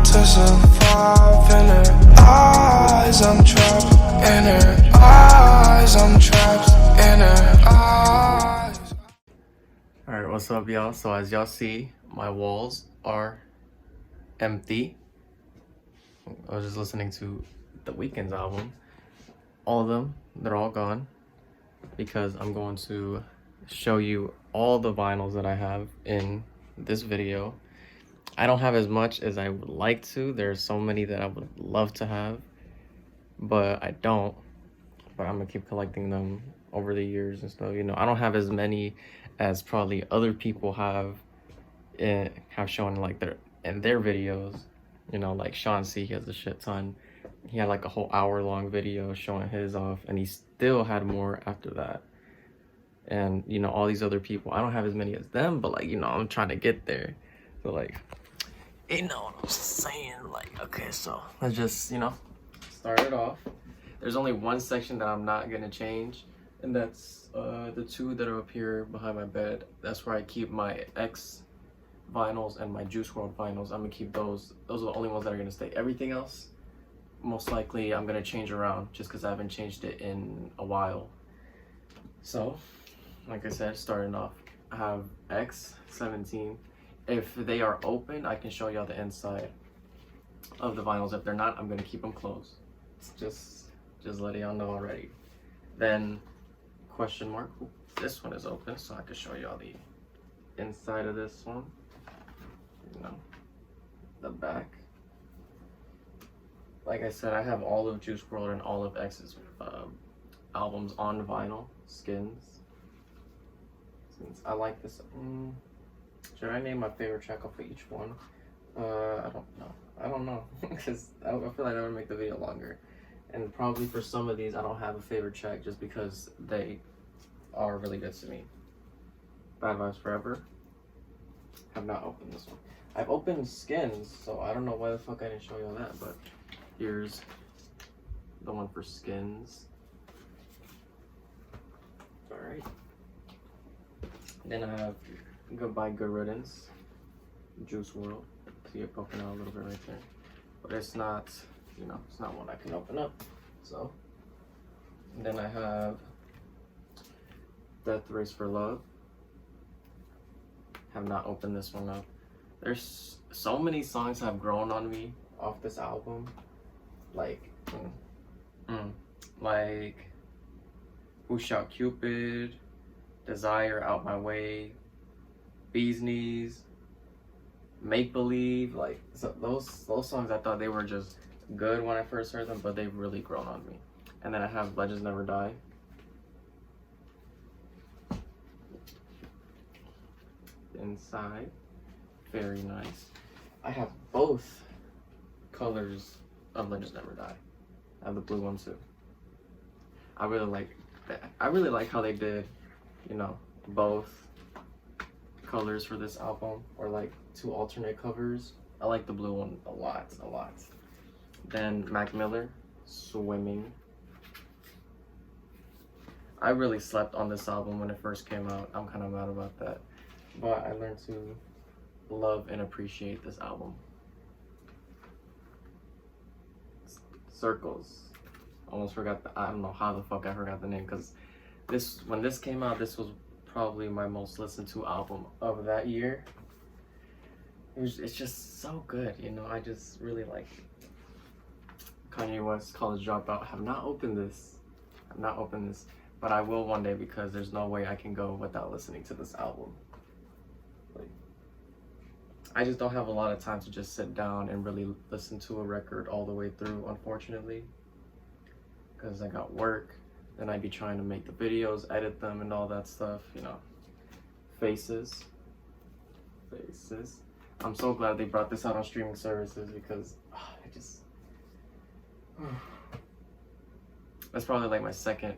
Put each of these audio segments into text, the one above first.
to survive in her eyes. I'm trapped in her eyes. I'm trapped in her eyes. Alright, what's up, y'all? So as y'all see, my walls are empty. I was just listening to the Weeknd's album. All of them, they're all gone because I'm going to show you all the vinyls that I have in this video. I don't have as much as I would like to. There's so many that I would love to have, but I don't. But I'm gonna keep collecting them over the years and stuff. You know, I don't have as many as probably other people have shown like their videos. You know, like Sean C, he has a shit ton. He had like a whole hour-long video showing his off, and he still had more after that. And you know, all these other people, I don't have as many as them, but like, you know, I'm trying to get there. So like, you know what I'm saying? Like, okay, so let's just, you know, start it off. There's only one section that I'm not gonna change, and that's the two that are up here behind my bed. That's where I keep my X vinyls and my Juice WRLD vinyls. I'm gonna keep those. Those are the only ones that are gonna stay. Everything else, most likely, I'm gonna change around just because I haven't changed it in a while. So, like I said, starting off, I have X17. If they are open, I can show y'all the inside of the vinyls. If they're not, I'm gonna keep them closed. Just letting y'all know already. Then, question mark. Ooh, this one is open, so I can show y'all the inside of this one. You know, the back. Like I said, I have all of Juice WRLD and all of X's albums on vinyl, skins. I like this. Should I name my favorite track off of each one? I don't know, because I feel like I would make the video longer. And probably for some of these, I don't have a favorite track just because they are really good to me. Bad Vibes Forever. Have not opened this one. I've opened Skins, so I don't know why the fuck I didn't show y'all that, but here's the one for Skins. Alright. Then I have Goodbye Good Riddance, Juice WRLD. See it poking out a little bit right there. But it's not, you know, it's not one I can open up. So, and then I have Death Race for Love. Have not opened this one up. There's so many songs have grown on me off this album. Like, like Who Shot Cupid, Desire, Out My Way, Bee's Knees, Make Believe. Like, so those songs, I thought they were just good when I first heard them, but they've really grown on me. And then I have Legends Never Die. Inside, very nice. I have both colors of Legends Never Die. I have the blue one too. I really like that. I really like how they did, you know, both colors for this album, or like two alternate covers. I like the blue one a lot. Then Mac Miller, Swimming. I really slept on this album when it first came out. I'm kind of mad about that. But I learned to love and appreciate this album. Circles. Almost forgot I don't know how the fuck I forgot the name, because when this came out, this was probably my most listened to album of that year. It's just so good, you know. I just really like it. Kanye West, College Dropout. Have not opened this, but I will one day, because there's no way I can go without listening to this album. Like, I just don't have a lot of time to just sit down and really listen to a record all the way through, unfortunately, because I got work, then I'd be trying to make the videos, edit them, and all that stuff, you know. Faces. I'm so glad they brought this out on streaming services, because that's probably like my second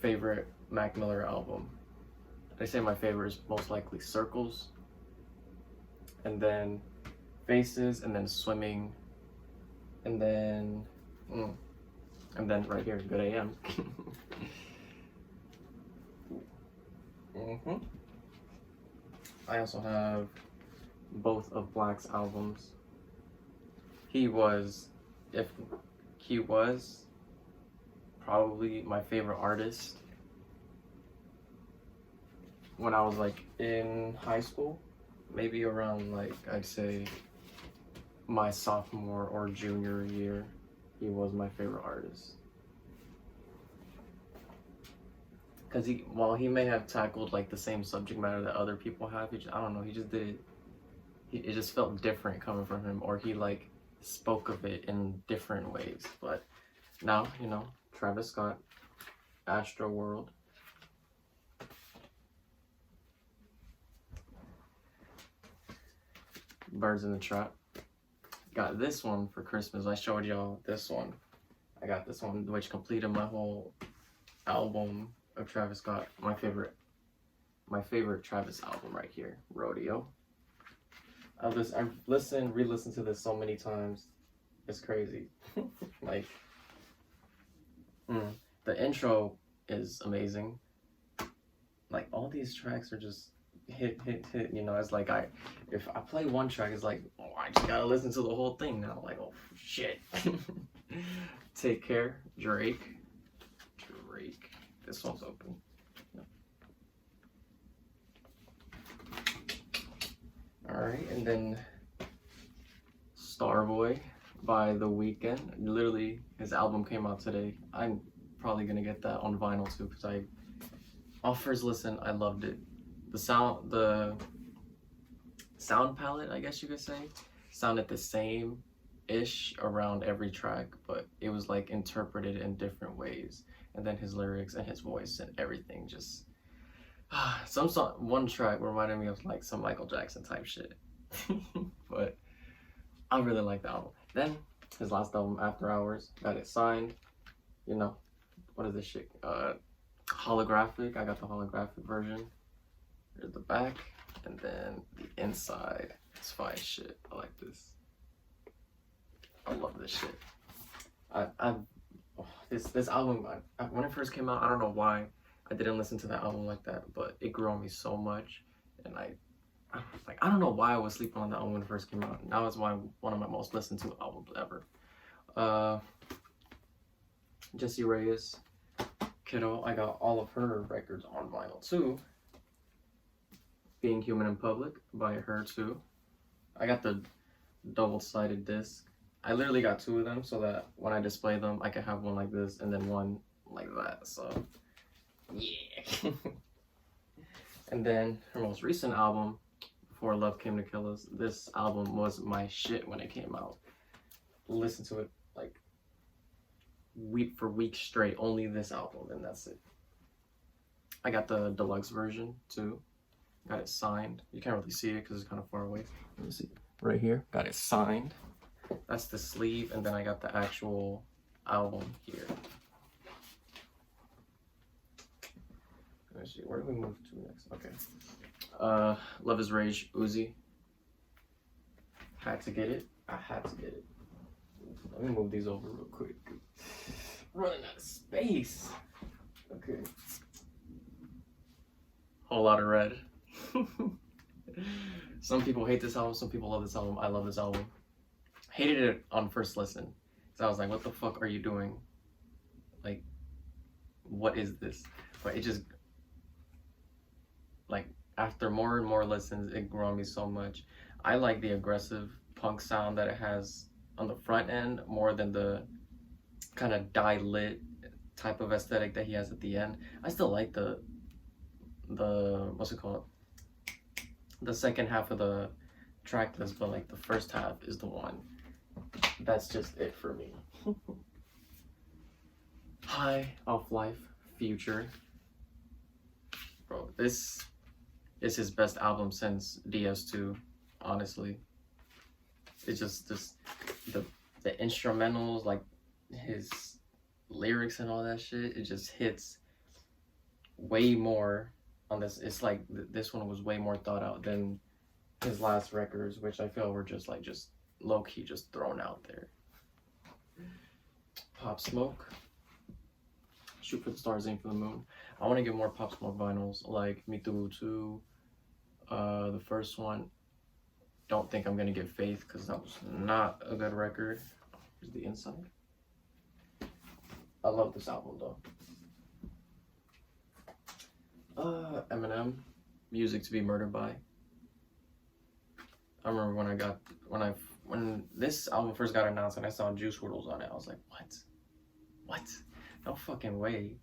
favorite Mac Miller album. I say my favorite is most likely Circles, and then Faces, and then Swimming, and then right here, Good AM. I also have both of Black's albums. he was, if he was probably my favorite artist when I was like in high school, maybe around like I'd say my sophomore or junior year. He was my favorite artist. Because while he may have tackled like the same subject matter that other people have, I don't know, he just did it. It just felt different coming from him, or he like spoke of it in different ways. But now, you know, Travis Scott, Astro World. Birds in the Trap. Got this one for Christmas. I showed y'all this one. I got this one, which completed my whole album of Travis Scott. My favorite Travis album right here, Rodeo. I've re-listened to this so many times. It's crazy. Like, the intro is amazing. Like, all these tracks are just hit. You know, it's like if I play one track, it's like, oh, I just gotta listen to the whole thing now. Like, oh shit. Take Care, Drake. This one's open. Alright, and then Starboy by The Weeknd. Literally, his album came out today. I'm probably gonna get that on vinyl too, because off first listen, I loved it. The sound palette, I guess you could say, sounded the same-ish around every track, but it was like interpreted in different ways. And then his lyrics and his voice and everything just one track reminded me of like some Michael Jackson type shit. But I really like the album. Then his last album, After Hours, got it signed. You know, what is this shit? Holographic. I got the holographic version. Here's the back, and then the inside. It's fine shit. I like this. I love this shit. This album, when it first came out, I don't know why I didn't listen to that album like that, but it grew on me so much, and I don't know why I was sleeping on that album when it first came out. Now it's one of my most listened to albums ever. Jessie Reyes, Kiddo, I got all of her records on vinyl too. Being Human in Public by her too. I got the double-sided disc. I literally got two of them so that when I display them, I can have one like this and then one like that. So, yeah. And then her most recent album, Before Love Came to Kill Us. This album was my shit when it came out. Listen to it like week for week straight. Only this album, and that's it. I got the deluxe version too. Got it signed. You can't really see it because it's kind of far away. Let me see. Right here. Got it signed. That's the sleeve, and then I got the actual album here. Let me see, where do we move to next? Okay. Love is Rage, Uzi. Had to get it. I had to get it. Let me move these over real quick. Running out of space. Okay. Whole lot of red. Some people hate this album, some people love this album. I love this album. Hated it on first listen. So I was like, what the fuck are you doing? Like, what is this? But it just, like, after more and more listens, it grew on me so much. I like the aggressive punk sound that it has on the front end more than the kind of die-lit type of aesthetic that he has at the end. I still like the what's it called? The second half of the track list, but like the first half is the one. That's just it for me. High Off Life, Future. Bro, this is his best album since DS2, honestly. It's just the instrumentals, like his lyrics and all that shit, it just hits way more on this. It's like this one was way more thought out than his last records, which I feel were just low-key just thrown out there. Pop Smoke, Shoot for the Stars, Aim for the Moon. I want to get more Pop Smoke vinyls, like Me Too 2, the first one. don't think I'm gonna get Faith because that was not a good record. Here's the inside. I love this album though. Eminem, Music to Be Murdered By. I remember when this album first got announced and I saw Juice WRLD on it, I was like, what? What? No fucking way.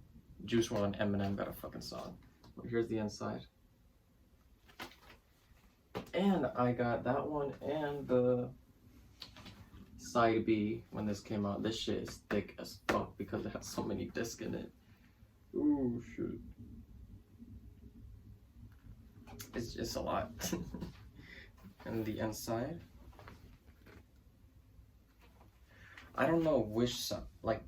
Juice WRLD and Eminem got a fucking song. Well, here's the inside. And I got that one and the side B when this came out. This shit is thick as fuck because it has so many discs in it. Ooh, shoot. It's just a lot. And the inside. I don't know which song, like,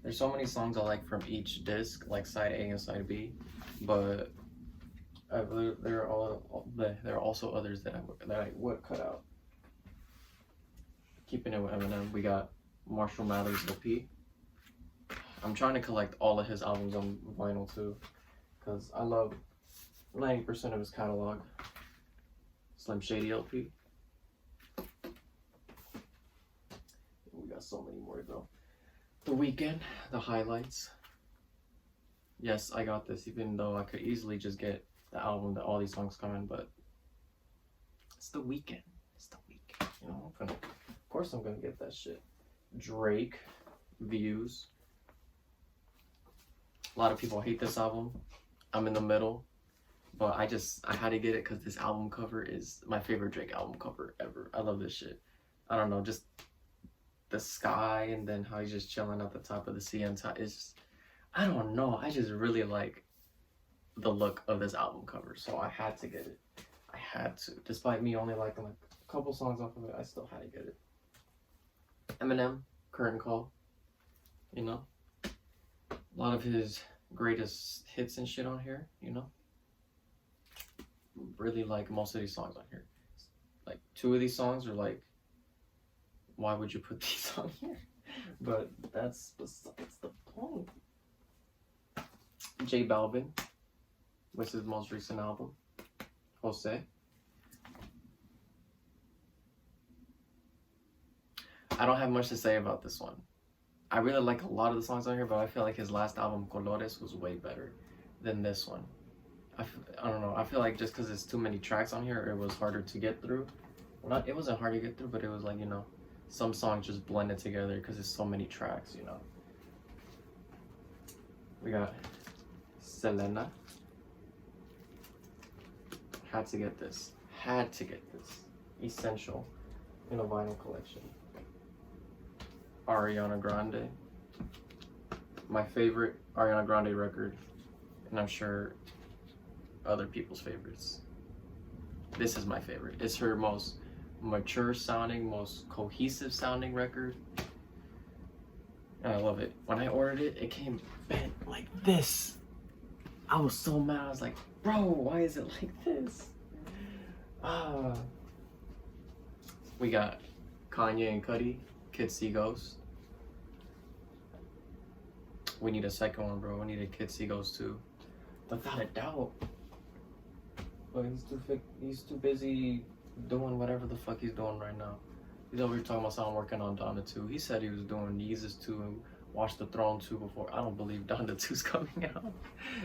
there's so many songs I like from each disc, like side A and side B, but there are also others that I would cut out. Keeping it with Eminem, we got Marshall Mathers LP. I'm trying to collect all of his albums on vinyl too, because I love 90% of his catalog. Slim Shady LP. We got so many more to go. The Weeknd, the highlights. Yes, I got this, even though I could easily just get the album that all these songs come in, but it's the Weeknd. It's the Weeknd. You know, of course I'm gonna get that shit. Drake, Views. A lot of people hate this album. I'm in the middle, but I had to get it because this album cover is my favorite Drake album cover ever. I love this shit. I don't know, just the sky and then how he's just chilling at the top of the sea and it's just, I don't know, I just really like the look of this album cover, so I had to get it. I had to, despite me only liking like a couple songs off of it, I still had to get it. Eminem, Curtain Call, you know, a lot of his greatest hits and shit on here, you know. Really like most of these songs on here. Like 2 of these songs are like, why would you put these on here? But that's besides the point. J Balvin, which is his most recent album, Jose. I don't have much to say about this one. I really like a lot of the songs on here, but I feel like his last album, Colores, was way better than this one. I don't know. I feel like just because there's too many tracks on here, it was harder to get through. Well, it wasn't hard to get through, but it was like, you know, some songs just blended together because there's so many tracks, you know. We got Selena. Had to get this. Had to get this. Essential in a vinyl collection. Ariana Grande. My favorite Ariana Grande record, and I'm sure other people's favorites. This is my favorite. It's her most mature sounding, most cohesive sounding record. And I love it. When I ordered it, it came bent like this. I was so mad. I was like, bro, why is it like this? We got Kanye and Cudi, Kids See Ghosts. We need a second one, bro. We need a Kids See Ghosts too. Without a doubt. But he's too busy doing whatever the fuck he's doing right now. He's over here talking about something working on Donda 2. He said he was doing Yeezus 2 and Watch the Throne 2 before. I don't believe Donda 2's coming out.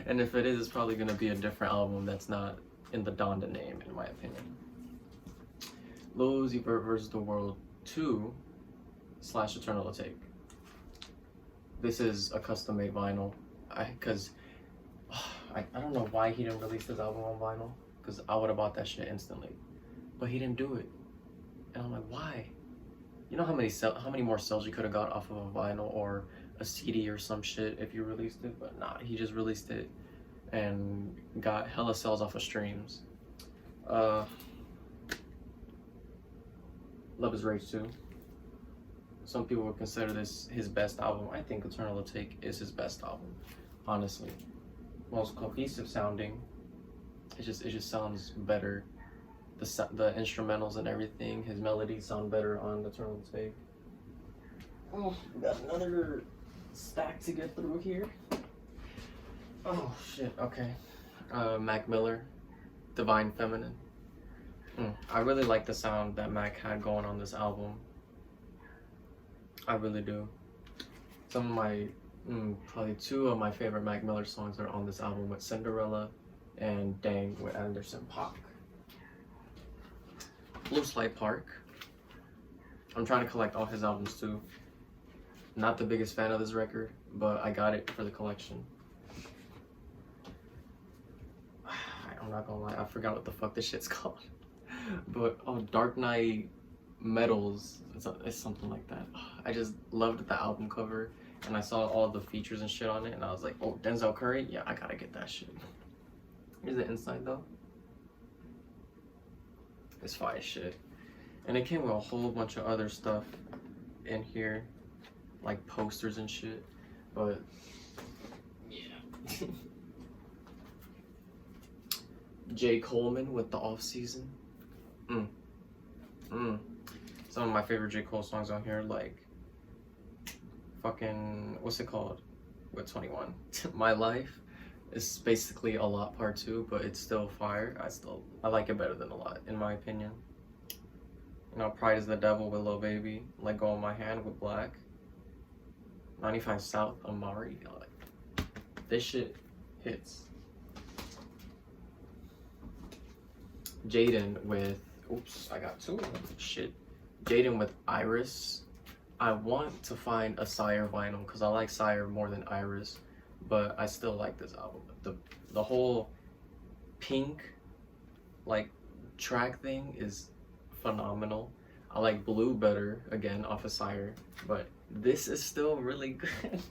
And if it is, it's probably gonna be a different album that's not in the Donda name, in my opinion. Lil Uzi Vert vs. The World 2 / Eternal Take. This is a custom made vinyl. I don't know why he didn't release this album on vinyl, because I would have bought that shit instantly. But he didn't do it. And I'm like, why? You know how many more sales you could have got off of a vinyl or a CD or some shit if you released it? But nah, he just released it and got hella sales off of streams. Love is Rage 2. Some people would consider this his best album. I think Eternal Take is his best album, honestly. Most cohesive sounding. It just sounds better. The instrumentals and everything, his melodies sound better on Eternal Take. Oh, we got another stack to get through here. Oh shit, okay. Mac Miller, Divine Feminine. I really like the sound that Mac had going on this album. I really do. Some of my, probably two of my favorite Mac Miller songs are on this album, with Cinderella and Dang with Anderson .Paak. Blue Slide Park. I'm trying to collect all his albums too. Not the biggest fan of this record, but I got it for the collection. I'm not gonna lie, I forgot what the fuck this shit's called. But oh, Dark Knight Metals, it's something like that. I just loved the album cover, and I saw all the features and shit on it, and I was like, oh, Denzel Curry? Yeah, I gotta get that shit. Here's the inside though. It's fire shit. And it came with a whole bunch of other stuff in here, like posters and shit. But yeah. J. Coleman with The Off Season. Some of my favorite J. Cole songs on here, like fucking, what's it called? With 21. My Life is basically A Lot Part 2, but it's still fire. I like it better than A Lot, in my opinion. You know, Pride is the Devil with Lil Baby. Let Go of My Hand with Black. 95 South, Amari. Like, this shit hits. Jaden with, oops, I got two of them. Shit. Jaden with Iris. I want to find a Sire vinyl because I like Sire more than Iris, but I still like this album. The whole pink like track thing is phenomenal. I like Blue better, again, off of Sire, but this is still really good.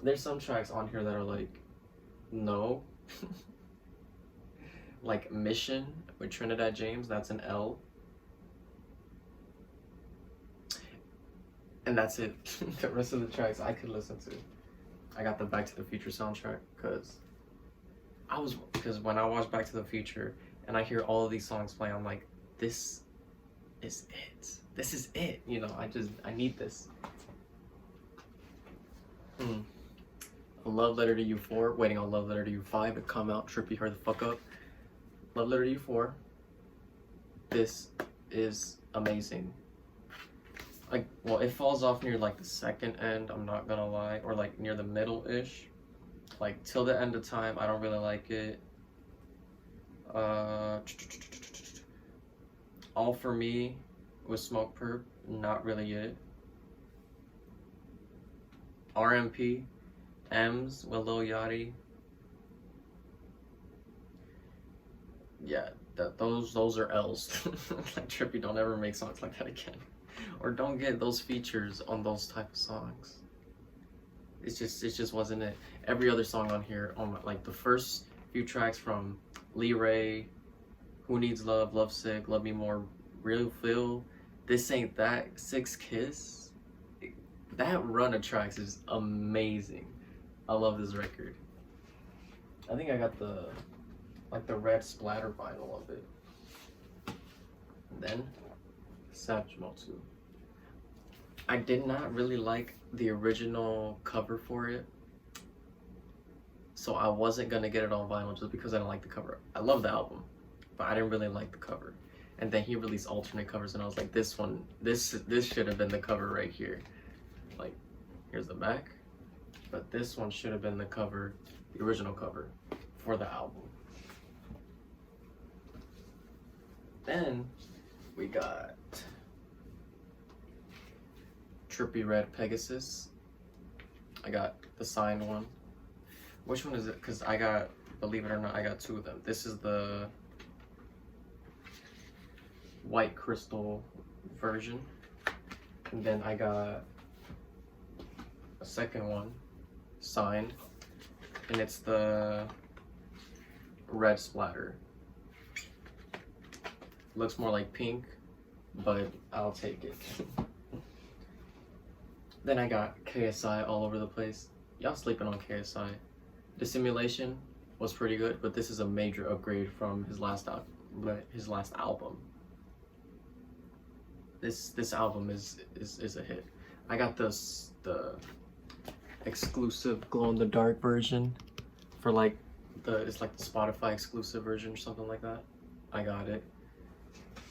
There's some tracks on here that are like, no. Like Mission with Trinidad James, that's an L. And that's it. The rest of the tracks I could listen to. I got the Back to the Future soundtrack because when I watch Back to the Future and I hear all of these songs play, I'm like, this is it. This is it. You know, I need this. A Love Letter to You 4, waiting on Love Letter to You 5 to come out. Trippy, her the fuck up. Love Letter to You 4. This is amazing. Like, well, it falls off near like the second end, I'm not gonna lie, or like near the middle-ish. Like Till the End of Time, I don't really like it. All For Me with Smoke Perp, not really it. RMP, M's with Lil Yachty. Yeah, those are L's. Like, Trippy, don't ever make songs like that again. Or don't get those features on those type of songs. It just wasn't it. Every other song on here, like the first few tracks from Lee Ray, Who Needs Love, Love Sick, Love Me More, Real Feel, This Ain't That, Six Kiss. That run of tracks is amazing. I love this record. I think I got the red splatter vinyl of it. And then Savage Mode 2. I did not really like the original cover for it, so I wasn't gonna get it on vinyl just because I didn't like the cover. I love the album, but I didn't really like the cover. And then he released alternate covers, and I was like, this should have been the cover right here. Like, here's the back, but this one should have been the cover, the original cover for the album. Then we got Trippy Red Pegasus. I got the signed one. Which one is it? Because I got, believe it or not, I got two of them. This is the white crystal version. And then I got a second one signed. And it's the red splatter. Looks more like pink, but I'll take it. Then I got KSI all over the place. Y'all sleeping on KSI. Dissimulation was pretty good, but this is a major upgrade from his last album. This album is a hit. I got the exclusive glow in the dark version for like it's like the Spotify exclusive version or something like that. I got it.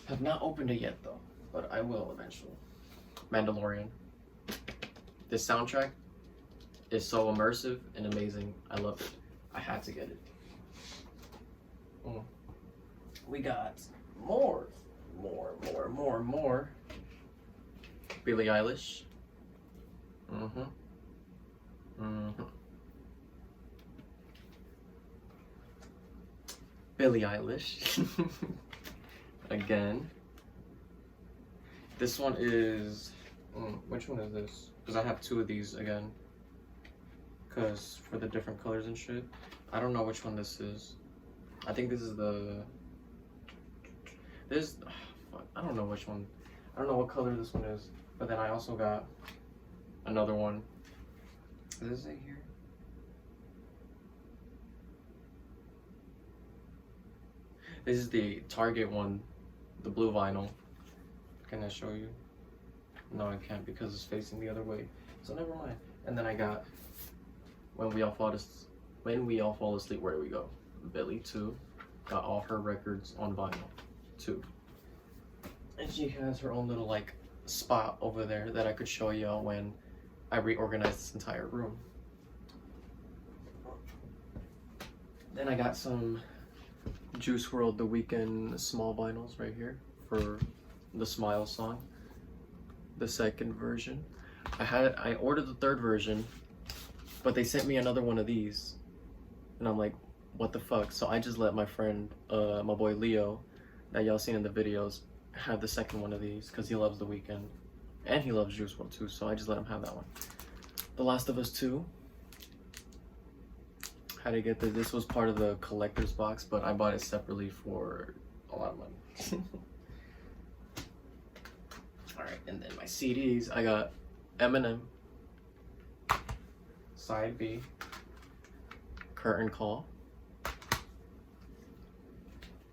Have not opened it yet though, but I will eventually. Mandalorian. This soundtrack is so immersive and amazing. I love it. I had to get it. We got more. Billie Eilish. Billie Eilish. Again. This one is... which one is this? Because I have two of these again. Because for the different colors and shit. I don't know which one this is. I think this is the... This... fuck, I don't know which one. I don't know what color this one is. But then I also got another one. Does it say here? This is the Target one, the blue vinyl. Can I show you? No, I can't because it's facing the other way. So never mind. And then I got When We All Fall Asleep, Where Do We Go? Billy too. Got all her records on vinyl too. And she has her own little like spot over there that I could show y'all when I reorganize this entire room. Then I got some Juice WRLD The Weeknd small vinyls right here for the Smile song, the second version. I ordered the third version, but they sent me another one of these, and I'm like, what the fuck? So I just let my friend, my boy Leo, that y'all seen in the videos, have the second one of these because he loves The Weeknd, and he loves Juice WRLD too. So I just let him have that one. The Last of Us 2. How to get this? This was part of the collector's box, but I bought it separately for a lot of money. Alright, and then my CDs, I got Eminem, Side B, Curtain Call,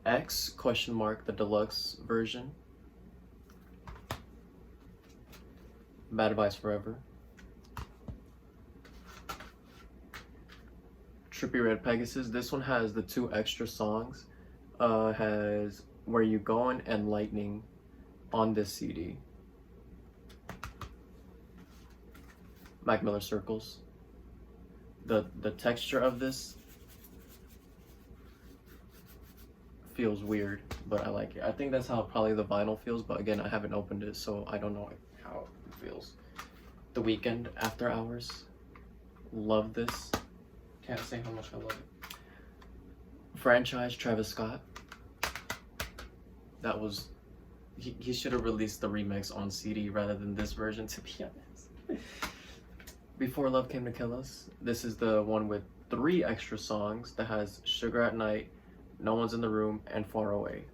X, the deluxe version, Bad Advice Forever, Trippie Red Pegasus. This one has the 2 extra songs. Has Where You Going and Lightning on this CD. Mac Miller Circles. The texture of this feels weird, but I like it. I think that's how probably the vinyl feels, but again, I haven't opened it, so I don't know how it feels. The Weeknd, After Hours. Love this. Can't say how much I love it. Franchise, Travis Scott. That was... He should have released the remix on CD rather than this version, to be honest. Before Love Came to Kill Us. This is the one with 3 extra songs that has Sugar at Night, No One's in the Room, and Far Away.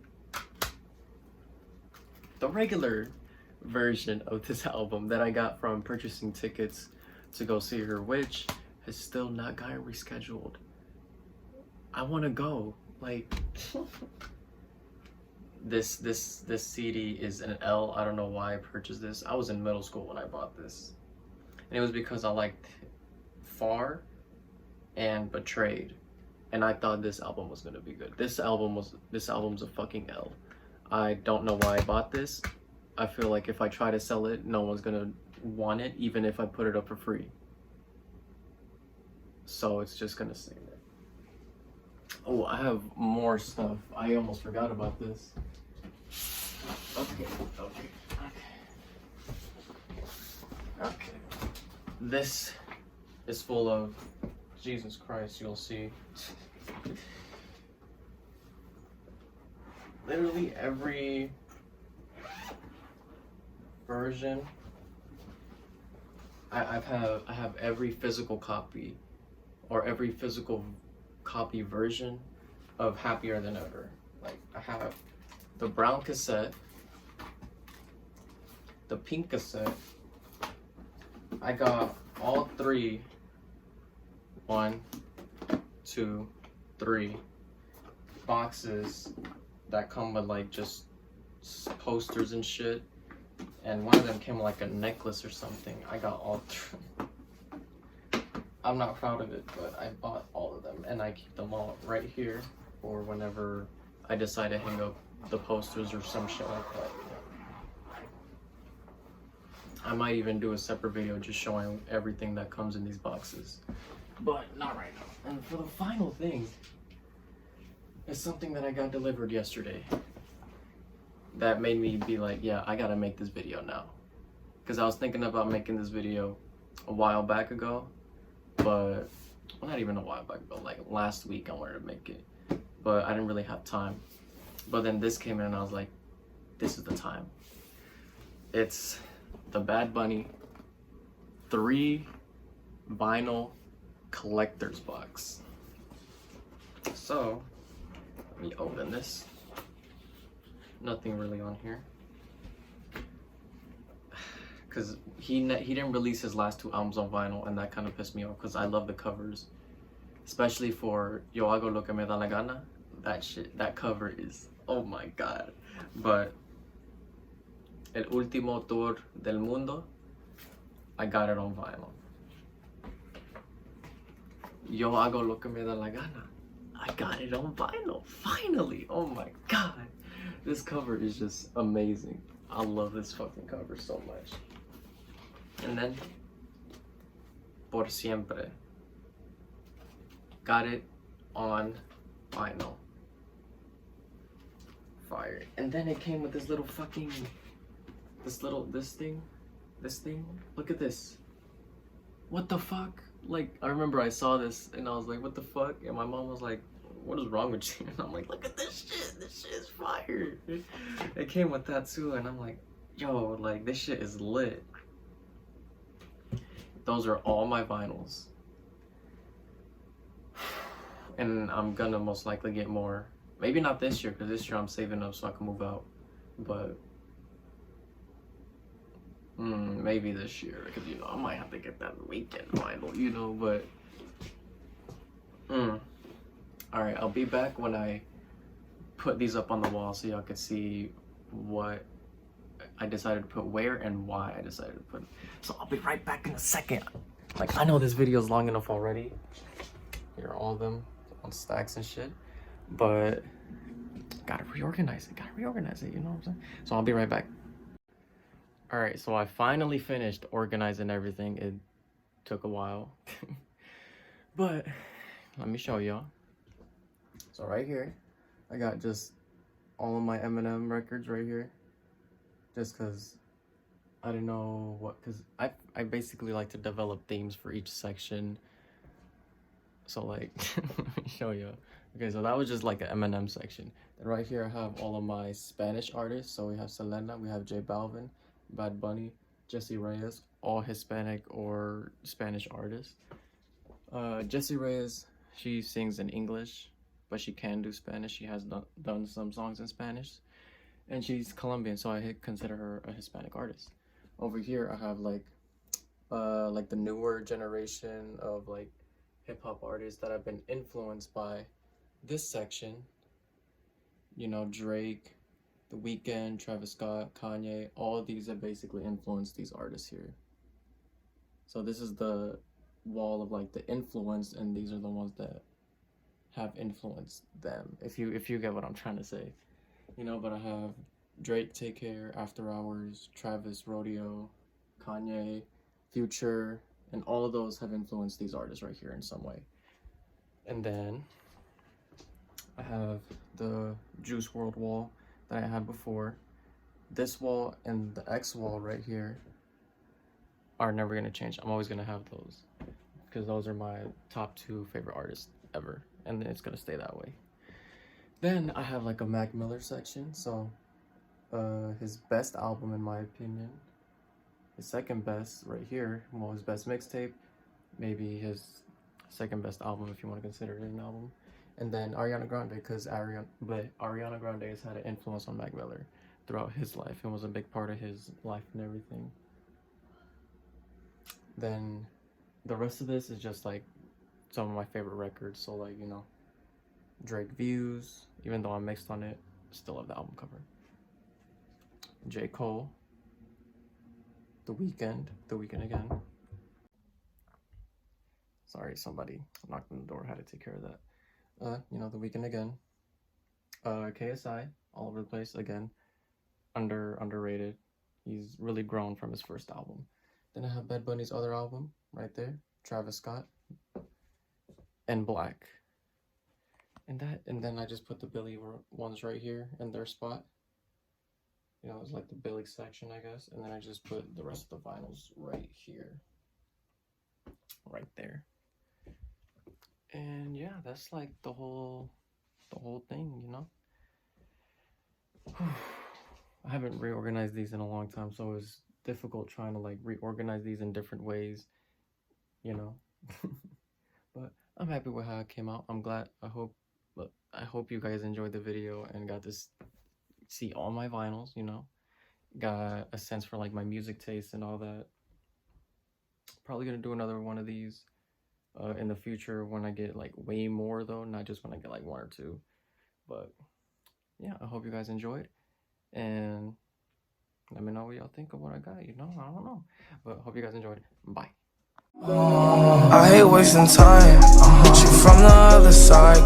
The regular version of this album that I got from purchasing tickets to go see her, which has still not gotten rescheduled. I want to go. Like, this CD is an L. I don't know why I purchased this. I was in middle school when I bought this, and it was because I liked Far and Betrayed, and I thought this album was gonna be good. This album's a fucking L. I don't know why I bought this. I feel like if I try to sell it, no one's gonna want it, even if I put it up for free. So it's just gonna stay there. Oh, I have more stuff. I almost forgot about this. Okay. This is full of... Jesus Christ, you'll see. Literally every version. I have every physical copy, or every physical copy version of Happier Than Ever. Like, I have the brown cassette, the pink cassette. I got all 3, 1, 2, 3 boxes that come with like just posters and shit, and one of them came with like a necklace or something. I got all 3. I'm not proud of it, but I bought all of them, and I keep them all right here for whenever I decide to hang up the posters or some shit like that. I might even do a separate video just showing everything that comes in these boxes, but not right now. And for the final thing, it's something that I got delivered yesterday that made me be like, yeah, I gotta make this video now. Because I was thinking about making this video a while back ago, but, well, not even a while back ago, like last week I wanted to make it, but I didn't really have time. But then this came in and I was like, this is the time. It's the Bad Bunny 3 vinyl collector's box. So, let me open this. Nothing really on here. Because he didn't release his last 2 albums on vinyl, and that kind of pissed me off because I love the covers. Especially for Yo Hago Lo Que Me Da La Gana. That cover is, oh my god. But El Último Tour del Mundo, I got it on vinyl. Yo Hago Lo Que Me Da La Gana, I got it on vinyl, finally. Oh my god. This cover is just amazing. I love this fucking cover so much. And then, Por Siempre, got it on vinyl. Fire. And then it came with this little fucking, this thing. Look at this. What the fuck? Like, I remember I saw this and I was like, what the fuck? And my mom was like, what is wrong with you? And I'm like, look at this shit. This shit is fire. It came with that too. And I'm like, yo, like, this shit is lit. Those are all my vinyls. And I'm gonna most likely get more. Maybe not this year, because this year I'm saving up so I can move out. But maybe this year, because, you know, I might have to get that Weeknd vinyl, you know, but alright, I'll be back when I put these up on the wall so y'all can see what I decided to put where and why I decided to put. So I'll be right back in a second. Like, I know this video is long enough already. Here are all of them on stacks and shit, but gotta reorganize it, you know what I'm saying? So I'll be right back. Alright, so I finally finished organizing everything. It took a while. But let me show y'all. So right here, I got just all of my Eminem records right here. Just because I didn't know what, because I basically like to develop themes for each section. So like, let me show you. Okay, so that was just like an Eminem section. Then right here I have all of my Spanish artists. So we have Selena, we have J Balvin, Bad Bunny, Jessie Reyes, all Hispanic or Spanish artists. Jessie Reyes, she sings in English, but she can do Spanish. She has done some songs in Spanish. And she's Colombian, so I consider her a Hispanic artist. Over here I have like the newer generation of like hip-hop artists that have been influenced by this section. You know, Drake, The Weeknd, Travis Scott, Kanye, all of these have basically influenced these artists here. So this is the wall of like the influence, and these are the ones that have influenced them, if you get what I'm trying to say. You know, but I have Drake, Take Care, After Hours, Travis, Rodeo, Kanye, Future, and all of those have influenced these artists right here in some way. And then I have the Juice WRLD wall that I had before. This wall and the X wall right here are never gonna change. I'm always gonna have those because those are my top 2 favorite artists ever, and it's gonna stay that way. Then I have like a Mac Miller section. So his best album in my opinion, his second best right here, well, his best mixtape, maybe his second best album if you want to consider it an album. And then Ariana Grande, because Ariana Grande has had an influence on Mac Miller throughout his life and was a big part of his life and everything. Then the rest of this is just like some of my favorite records. So like, you know, Drake Views, even though I'm mixed on it, still love the album cover. J. Cole, The Weeknd again. Sorry, somebody knocked on the door, had to take care of that. You know, The Weeknd again. KSI, all over the place again. Underrated. He's really grown from his first album. Then I have Bad Bunny's other album right there, Travis Scott, and Black. And then I just put the Billy ones right here in their spot. You know, it's like the Billy section, I guess. And then I just put the rest of the vinyls right here, right there. And yeah, that's like the whole thing, you know. I haven't reorganized these in a long time, so it's difficult trying to like reorganize these in different ways, you know. But I'm happy with how it came out. I'm glad. I hope you guys enjoyed the video and got to see all my vinyls, you know. Got a sense for like my music taste and all that. Probably gonna do another one of these in the future when I get like way more though, not just when I get like one or two. But yeah, I hope you guys enjoyed, and let me know what y'all think of what I got, you know. I don't know, but hope you guys enjoyed. Bye. I hate wasting time. But you from the other side.